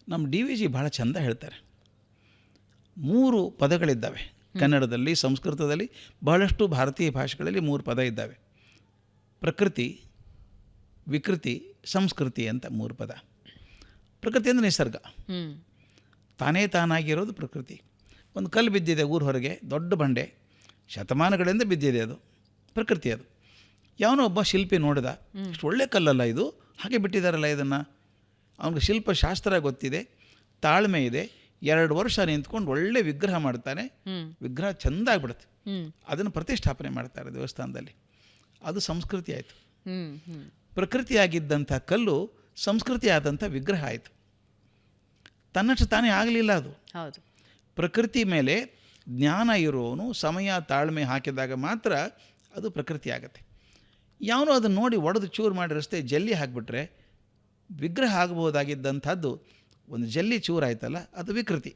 ನಮ್ಮ D V G ಭಾಳ ಚೆಂದ ಹೇಳ್ತಾರೆ. 3 ಪದಗಳಿದ್ದಾವೆ ಕನ್ನಡದಲ್ಲಿ, ಸಂಸ್ಕೃತದಲ್ಲಿ, ಬಹಳಷ್ಟು ಭಾರತೀಯ ಭಾಷೆಗಳಲ್ಲಿ 3 ಪದ ಇದ್ದಾವೆ. ಪ್ರಕೃತಿ, ವಿಕೃತಿ, ಸಂಸ್ಕೃತಿ ಅಂತ 3 ಪದ. ಪ್ರಕೃತಿ ಅಂದರೆ ನಿಸರ್ಗ, ತಾನೇ ತಾನಾಗಿರೋದು ಪ್ರಕೃತಿ. ಒಂದು ಕಲ್ಲು ಬಿದ್ದಿದೆ ಊರ ಹೊರಗೆ, ದೊಡ್ಡ ಬಂಡೆ, ಶತಮಾನಗಳಿಂದ ಬಿದ್ದಿದೆ, ಅದು ಪ್ರಕೃತಿ. ಅದು ಯಾವನೋ ಒಬ್ಬ ಶಿಲ್ಪಿ ನೋಡಿದ, ಇಷ್ಟು ಒಳ್ಳೆ ಕಲ್ಲಲ್ಲ ಇದು, ಹಾಗೆ ಬಿಟ್ಟಿದ್ದಾರಲ್ಲ ಇದನ್ನು. ಅವನಿಗೆ ಶಿಲ್ಪಶಾಸ್ತ್ರ ಗೊತ್ತಿದೆ, ತಾಳ್ಮೆ ಇದೆ, 2 ವರ್ಷ ನಿಂತ್ಕೊಂಡು ಒಳ್ಳೆ ವಿಗ್ರಹ ಮಾಡ್ತಾನೆ. ವಿಗ್ರಹ ಚೆಂದ ಆಗ್ಬಿಡುತ್ತೆ. ಅದನ್ನು ಪ್ರತಿಷ್ಠಾಪನೆ ಮಾಡ್ತಾರೆ ದೇವಸ್ಥಾನದಲ್ಲಿ. ಅದು ಸಂಸ್ಕೃತಿ ಆಯಿತು. ಪ್ರಕೃತಿಯಾಗಿದ್ದಂಥ ಕಲ್ಲು ಸಂಸ್ಕೃತಿ ಆದಂಥ ವಿಗ್ರಹ ಆಯಿತು. ತನ್ನಷ್ಟು ತಾನೇ ಆಗಲಿಲ್ಲ ಅದು. ಹೌದು, ಪ್ರಕೃತಿ ಮೇಲೆ ಜ್ಞಾನ ಇರೋನು ಸಮಯ ತಾಳ್ಮೆ ಹಾಕಿದಾಗ ಮಾತ್ರ ಅದು ಪ್ರಕೃತಿ ಆಗುತ್ತೆ. ಯಾವನೋ ಅದನ್ನು ನೋಡಿ ಒಡೆದು ಚೂರು ಮಾಡಿ ರಸ್ತೆ ಜಲ್ಲಿ ಹಾಕಿಬಿಟ್ರೆ ವಿಗ್ರಹ ಆಗಬಹುದಾಗಿದ್ದಂಥದ್ದು ಒಂದು ಜಲ್ಲಿ ಚೂರು ಆಯ್ತಲ್ಲ, ಅದು ವಿಕೃತಿ.